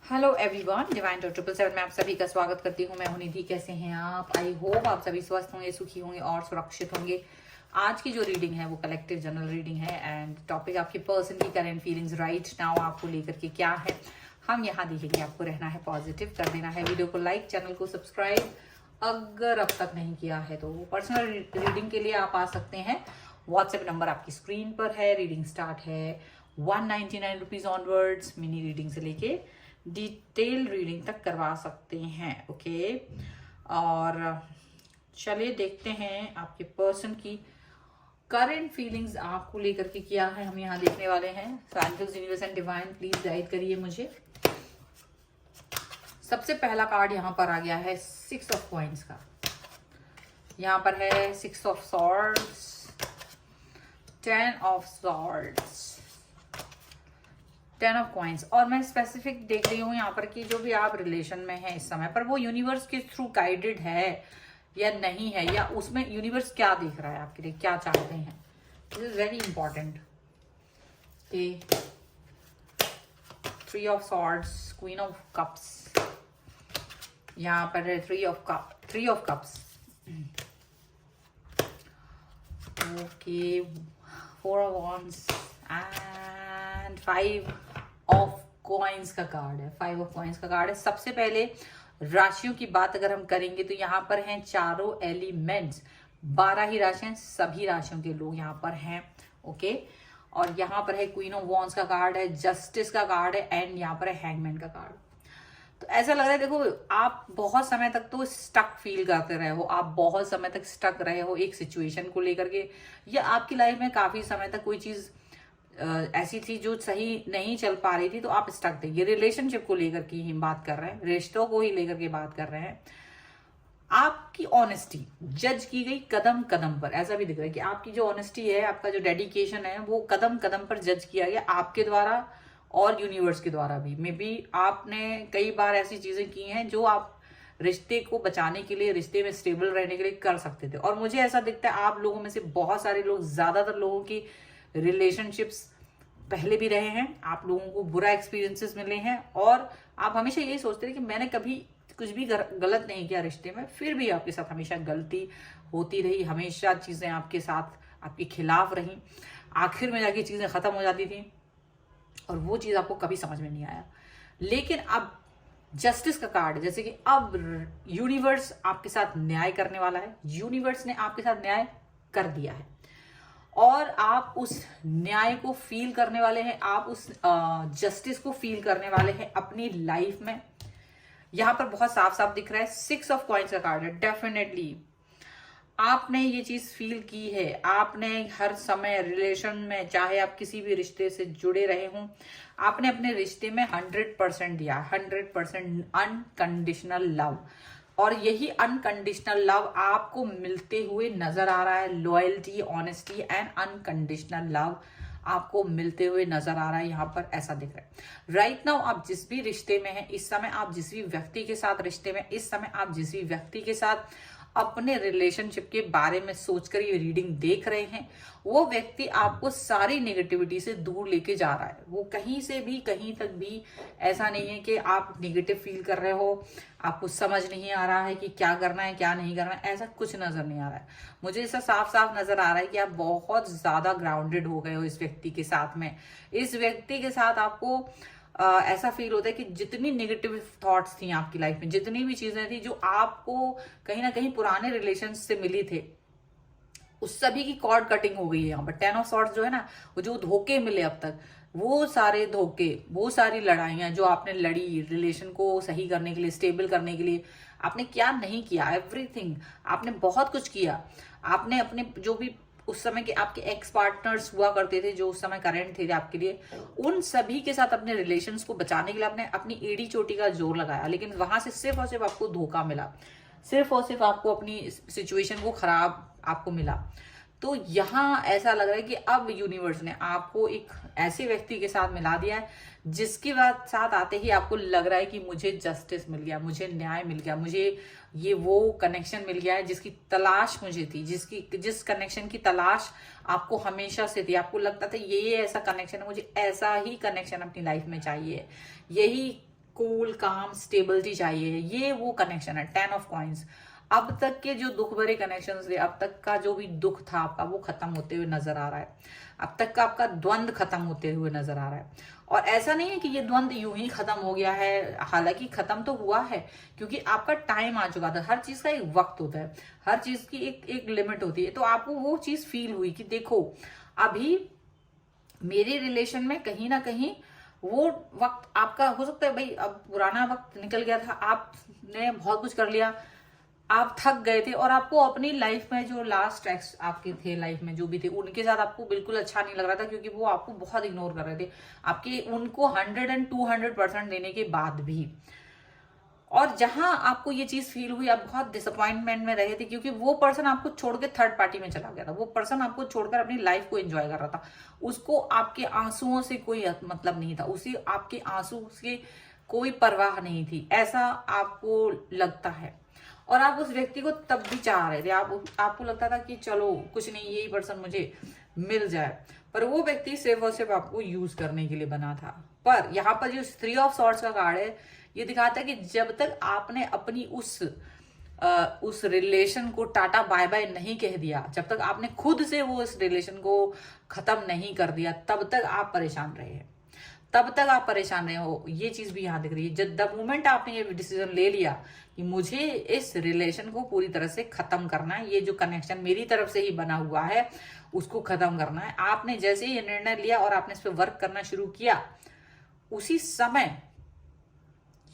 Hello everyone, divine dot 777 में आप सभी का स्वागत करती हूँ। मैं हूं निधि। कैसे हैं आप? आई होप आप सभी स्वस्थ होंगे, सुखी होंगे और सुरक्षित होंगे। आज की जो रीडिंग है वो कलेक्टिव जनरल रीडिंग है एंड टॉपिक आपके पर्सन की करंट फीलिंग्स राइट नाउ आपको लेकर के क्या है हम यहाँ देखेंगे। आपको रहना है पॉजिटिव, कर देना है वीडियो को लाइक, चैनल को सब्सक्राइब अगर अब तक नहीं किया है तो। पर्सनल रीडिंग के लिए आप आ सकते हैं। व्हाट्सएप नंबर आपकी स्क्रीन पर है। रीडिंग स्टार्ट है 199 रुपीज ऑनवर्ड्स। मिनी रीडिंग से लेके डिटेल रीडिंग तक करवा सकते हैं। ओके, और चलिए देखते हैं आपके पर्सन की करंट फीलिंग्स आपको लेकर के क्या है हम यहाँ देखने वाले हैं। Angels, universe and divine please guide करिए मुझे। सबसे पहला कार्ड यहाँ पर आ गया है 6 ऑफ कॉइंस का। यहाँ पर है 6 of swords, 10 of swords, 10 of coins. और मैं स्पेसिफिक देख रही हूँ यहाँ पर कि जो भी आप रिलेशन में हैं इस समय पर वो यूनिवर्स के थ्रू गाइडेड है या नहीं है, या उसमें यूनिवर्स क्या देख रहा है आपके लिए, क्या चाहते हैं। This is very important. 3 of swords, queen of cups, यहाँ पर है 3 of cups. Okay, 4 of wands and 5 of coins का कार्ड है। 5 ऑफ कॉइन्स का कार्ड है। सबसे पहले राशियों की बात अगर हम करेंगे तो यहाँ पर हैं चारों एलिमेंट्स, 12 ही राशियां, सभी राशियों के लोग यहाँ पर हैं। ओके, और यहाँ पर है क्वीन ऑफ वॉन्ड्स का कार्ड है, जस्टिस का कार्ड है एंड यहाँ पर है हैंगमैन का कार्ड। तो ऐसा लग रहा है, देखो आप बहुत समय तक तो स्टक फील करते रहे हो, आप बहुत समय तक स्टक रहे हो एक सिचुएशन को लेकर के, या आपकी लाइफ में काफी समय तक कोई चीज ऐसी थी जो सही नहीं चल पा रही थी, तो आप स्टक थे। ये रिलेशनशिप को लेकर की ही बात कर रहे हैं, रिश्तों को ही लेकर के बात कर रहे हैं। आपकी ऑनेस्टी जज की गई कदम कदम पर। ऐसा भी दिख रहा है कि आपकी जो ऑनेस्टी है, आपका जो डेडिकेशन है, वो कदम कदम पर जज किया गया आपके द्वारा और यूनिवर्स के द्वारा भी। मे बी आपने कई बार ऐसी चीजें की हैं जो आप रिश्ते को बचाने के लिए, रिश्ते में स्टेबल रहने के लिए कर सकते थे। और मुझे ऐसा दिखता है आप लोगों में से बहुत सारे लोग, ज्यादातर लोगों की रिलेशनशिप्स पहले भी रहे हैं, आप लोगों को बुरा एक्सपीरियंसेस मिले हैं और आप हमेशा यही सोचते हैं कि मैंने कभी कुछ भी गलत नहीं किया रिश्ते में, फिर भी आपके साथ हमेशा गलती होती रही, हमेशा चीजें आपके साथ आपके खिलाफ रही। आखिर में जाके चीजें खत्म हो जाती थी और वो चीज आपको कभी समझ में नहीं आया। लेकिन अब जस्टिस का कार्ड, जैसे कि अब यूनिवर्स आपके साथ न्याय करने वाला है। यूनिवर्स ने आपके साथ न्याय कर दिया है और आप उस न्याय को फील करने वाले हैं, आप उस जस्टिस को फील करने वाले हैं अपनी लाइफ में। यहां पर बहुत साफ साफ दिख रहा है 6 ऑफ कॉइंस का कार्ड है। डेफिनेटली आपने ये चीज फील की है। आपने हर समय रिलेशन में, चाहे आप किसी भी रिश्ते से जुड़े रहे हों, आपने अपने रिश्ते में 100% दिया, 100% अनकंडीशनल लव। और यही अनकंडीशनल लव आपको मिलते हुए नजर आ रहा है। Loyalty, honesty and unconditional love आपको मिलते हुए नजर आ रहा है। यहाँ पर ऐसा दिख रहा है। राइट नाउ आप जिस भी रिश्ते में हैं, इस समय आप जिस भी व्यक्ति के साथ रिश्ते में, इस समय आप जिस भी व्यक्ति के साथ अपने रिलेशनशिप के बारे में सोचकर ये रीडिंग देख रहे हैं, वो व्यक्ति आपको सारी नेगेटिविटी से दूर लेके जा रहा है। वो कहीं से भी, कहीं तक भी ऐसा नहीं है कि आप नेगेटिव फील कर रहे हो, आपको समझ नहीं आ रहा है कि क्या करना है क्या नहीं करना है, ऐसा कुछ नजर नहीं आ रहा है। मुझे ऐसा साफ साफ नजर आ रहा है कि आप बहुत ज्यादा ग्राउंडेड हो गए हो इस व्यक्ति के साथ में। इस व्यक्ति के साथ आपको ऐसा फील होता है कि जितनी नेगेटिव थॉट्स थी आपकी लाइफ में, जितनी भी चीजें थी जो आपको कहीं ना कहीं पुराने रिलेशन से मिली थे, उस सभी की कॉर्ड कटिंग हो गई है। यहाँ पर 10 ऑफ सॉर्ड्स जो है ना, वो जो धोखे मिले अब तक, वो सारे धोखे, वो सारी लड़ाइयां जो आपने लड़ी रिलेशन को सही करने के लिए, स्टेबल करने के लिए, आपने क्या नहीं किया, एवरीथिंग आपने बहुत कुछ किया। आपने अपने जो भी उस समय के आपके एक्स पार्टनर्स हुआ करते थे, जो उस समय करंट थे आपके लिए, उन सभी के साथ अपने रिलेशंस को बचाने के लिए आपने अपनी एड़ी चोटी का जोर लगाया, लेकिन वहां से सिर्फ और सिर्फ आपको धोखा मिला, सिर्फ और सिर्फ आपको अपनी सिचुएशन को खराब आपको मिला। तो यहाँ ऐसा लग रहा है कि अब यूनिवर्स ने आपको एक ऐसे व्यक्ति के साथ मिला दिया है जिसके बाद साथ आते ही आपको लग रहा है कि मुझे जस्टिस मिल गया, मुझे न्याय मिल गया, मुझे ये वो कनेक्शन मिल गया है जिसकी तलाश मुझे थी, जिस कनेक्शन की तलाश आपको हमेशा से थी। आपको लगता था ये ऐसा कनेक्शन है, मुझे ऐसा ही कनेक्शन अपनी लाइफ में चाहिए, यही कूल काम स्टेबिलिटी चाहिए, ये वो कनेक्शन है 10 ऑफ कॉइंस। अब तक के जो दुख भरे कनेक्शंस थे, अब तक का जो भी दुख था आपका, वो खत्म होते हुए नजर आ रहा है। अब तक का आपका द्वंद खत्म होते हुए नजर आ रहा है। और ऐसा नहीं है कि ये द्वंद यूं ही खत्म हो गया है, हालांकि खत्म तो हुआ है, क्योंकि आपका टाइम आ चुका था। हर चीज का एक वक्त होता है, हर चीज की एक लिमिट होती है। तो आपको वो चीज फील हुई कि देखो अभी मेरे रिलेशन में कहीं ना कहीं वो वक्त आपका हो सकता है, भाई अब पुराना वक्त निकल गया था, आपने बहुत कुछ कर लिया, आप थक गए थे, और आपको अपनी लाइफ में जो लास्ट एक्स आपके थे लाइफ में जो भी थे, उनके साथ आपको बिल्कुल अच्छा नहीं लग रहा था, क्योंकि वो आपको बहुत इग्नोर कर रहे थे, आपके उनको 100 एंड 200% देने के बाद भी। और जहां आपको ये चीज फील हुई, आप बहुत डिसअपॉइंटमेंट में रहे थे, क्योंकि वो पर्सन आपको छोड़ के थर्ड पार्टी में चला गया था। वो पर्सन आपको छोड़कर अपनी लाइफ को एंजॉय कर रहा था, उसको आपके आंसुओं से कोई मतलब नहीं था, उसे आपके आंसू से कोई परवाह नहीं थी, ऐसा आपको लगता है। और आप उस व्यक्ति को तब भी चाह रहे थे, आपको लगता था कि चलो कुछ नहीं, यही पर्सन मुझे मिल जाए, पर वो व्यक्ति सिर्फ और सिर्फ आपको यूज करने के लिए बना था। पर यहाँ पर जो 3 ऑफ सॉर्ड्स का कार्ड है, ये दिखाता है कि जब तक आपने अपनी उस रिलेशन को टाटा बाय बाय नहीं कह दिया, जब तक आपने खुद से वो इस रिलेशन को खत्म नहीं कर दिया, तब तक आप परेशान रहे हैं, तब तक आप परेशान रहे हो। ये चीज भी यहां दिख रही है। जब द मोमेंट आपने ये डिसीजन ले लिया कि मुझे इस रिलेशन को पूरी तरह से खत्म करना है, ये जो कनेक्शन मेरी तरफ से ही बना हुआ है उसको खत्म करना है, आपने जैसे ही ये निर्णय लिया और आपने इस पर वर्क करना शुरू किया, उसी समय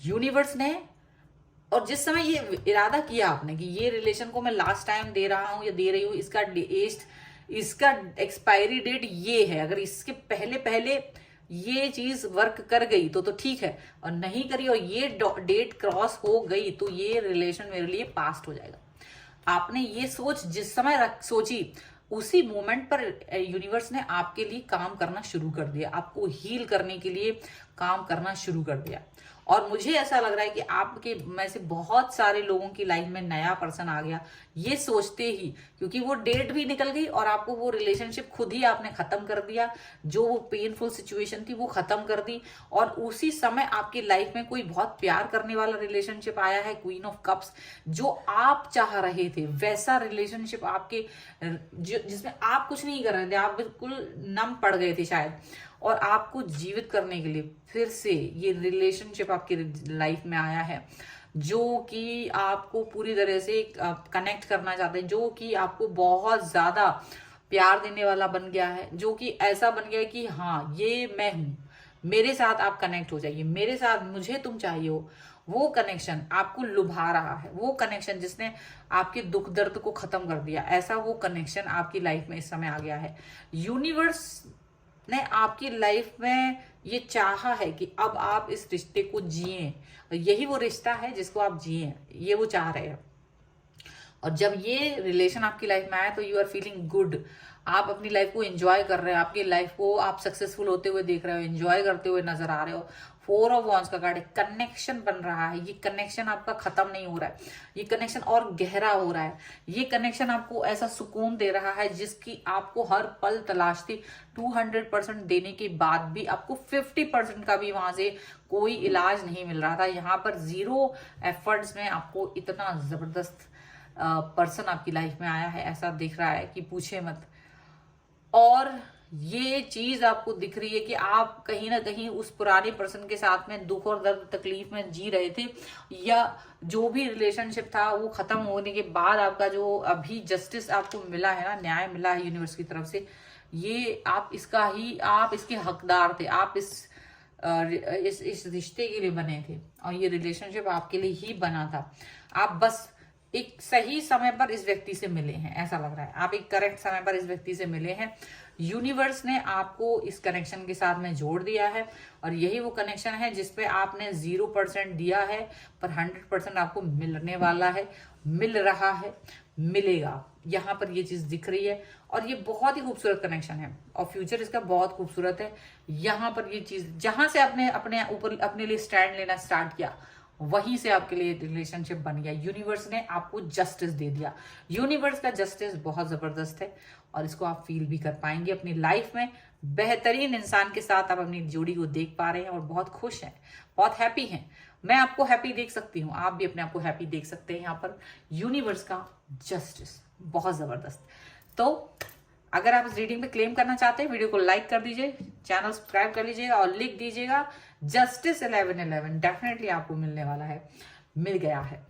यूनिवर्स ने, और जिस समय ये इरादा किया आपने कि ये रिलेशन को मैं लास्ट टाइम दे रहा हूं या दे रही हूं, इसका एक्सपायरी डेट ये है, अगर इसके पहले पहले ये चीज वर्क कर गई तो ठीक है, और नहीं करी और ये डेट क्रॉस हो गई तो ये रिलेशन मेरे लिए पास्ट हो जाएगा। आपने ये सोच जिस समय सोची, उसी मोमेंट पर यूनिवर्स ने आपके लिए काम करना शुरू कर दिया, आपको हील करने के लिए काम करना शुरू कर दिया। और मुझे ऐसा लग रहा है कि आपके में से बहुत सारे लोगों की लाइफ में नया पर्सन आ गया, ये सोचते ही, क्योंकि वो डेट भी निकल गई और आपको वो रिलेशनशिप खुद ही आपने खत्म कर दिया, जो वो पेनफुल सिचुएशन थी वो खत्म कर दी, और उसी समय आपकी लाइफ में कोई बहुत प्यार करने वाला रिलेशनशिप आया है, क्वीन ऑफ कप्स, जो आप चाह रहे थे वैसा रिलेशनशिप आपके, जिसमें आप कुछ नहीं कर रहे थे, आप बिल्कुल नम पड़ गए थे शायद, और आपको जीवित करने के लिए फिर से ये रिलेशनशिप आपकी लाइफ में आया है, जो कि आपको पूरी तरह से कनेक्ट करना चाहते हैं, जो कि आपको बहुत ज्यादा प्यार देने वाला बन गया है, जो कि ऐसा बन गया है कि हाँ ये मैं हूं, मेरे साथ आप कनेक्ट हो जाइए, मेरे साथ मुझे तुम चाहिए हो। वो कनेक्शन आपको लुभा रहा है, वो कनेक्शन जिसने आपके दुख दर्द को खत्म कर दिया, ऐसा वो कनेक्शन आपकी लाइफ में इस समय आ गया है। यूनिवर्स ने आपकी लाइफ में ये चाहा है कि अब आप इस रिश्ते को जिए, यही वो रिश्ता है जिसको आप जिए, ये वो चाह रहे हैं। और जब ये रिलेशन आपकी लाइफ में आया तो यू आर फीलिंग गुड, आप अपनी लाइफ को एंजॉय कर रहे हैं, आपकी लाइफ को आप सक्सेसफुल होते हुए देख रहे हो, एंजॉय करते हुए नजर आ रहे हो। 4 ऑफ वॉन्ड्स का कार्ड है, कनेक्शन बन रहा है, ये कनेक्शन आपका खत्म नहीं हो रहा है, ये कनेक्शन और गहरा हो रहा है, ये कनेक्शन आपको ऐसा सुकून दे रहा है जिसकी आपको हर पल तलाश थी। 200% देने के बाद भी आपको 50% का भी वहां से कोई इलाज नहीं मिल रहा था। यहाँ पर 0 एफर्ट्स में आपको इतना जबरदस्त पर्सन आपकी लाइफ में आया है, ऐसा दिख रहा है कि पूछे मत। और ये चीज आपको दिख रही है कि आप कहीं ना कहीं उस पुराने पर्सन के साथ में दुख और दर्द तकलीफ में जी रहे थे, या जो भी रिलेशनशिप था वो खत्म होने के बाद आपका जो अभी जस्टिस आपको मिला है ना, न्याय मिला है यूनिवर्स की तरफ से, ये आप इसके हकदार थे, आप इस रिश्ते के लिए बने थे, और ये रिलेशनशिप आपके लिए ही बना था। आप बस एक सही समय पर इस व्यक्ति से मिले हैं, ऐसा लग रहा है आप एक करेक्ट समय पर इस व्यक्ति से मिले हैं। यूनिवर्स ने आपको इस कनेक्शन के साथ में जोड़ दिया है, और यही वो कनेक्शन है जिसपे आपने 0% दिया है, पर 100% आपको मिलने वाला है, मिल रहा है, मिलेगा। यहाँ पर ये चीज दिख रही है, और ये बहुत ही खूबसूरत कनेक्शन है, और फ्यूचर इसका बहुत खूबसूरत है। यहाँ पर ये चीज जहां से आपने अपने ऊपर अपने लिए स्टैंड लेना स्टार्ट किया, वहीं से आपके लिए रिलेशनशिप बन गया। यूनिवर्स ने आपको जस्टिस दे दिया। यूनिवर्स का जस्टिस बहुत जबरदस्त है, और इसको आप फील भी कर पाएंगे अपनी लाइफ में। बेहतरीन इंसान के साथ आप अपनी जोड़ी को देख पा रहे हैं और बहुत खुश हैं, बहुत हैप्पी हैं। मैं आपको हैप्पी देख सकती हूँ, आप भी अपने आप को हैप्पी देख सकते हैं। यहाँ पर यूनिवर्स का जस्टिस बहुत जबरदस्त। तो अगर आप इस रीडिंग पे क्लेम करना चाहते हैं, वीडियो को लाइक कर दीजिए, चैनल सब्सक्राइब कर लीजिएगा और लिख दीजिएगा जस्टिस 1111। डेफिनेटली आपको मिलने वाला है, मिल गया है,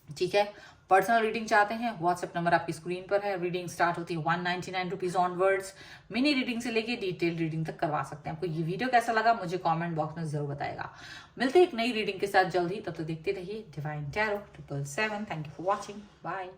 ठीक है। पर्सनल रीडिंग चाहते हैं, व्हाट्सएप नंबर आपकी स्क्रीन पर है। रीडिंग स्टार्ट होती है 199 रुपीज ऑनवर्ड्स। मिनी रीडिंग से लेके डिटेल रीडिंग तक करवा सकते हैं। आपको ये वीडियो कैसा लगा मुझे कमेंट बॉक्स में जरूर बताएगा। मिलते हैं एक नई रीडिंग के साथ जल्द ही, तब तक देखते रहिए divine tarot 777। Thank you for watching, bye.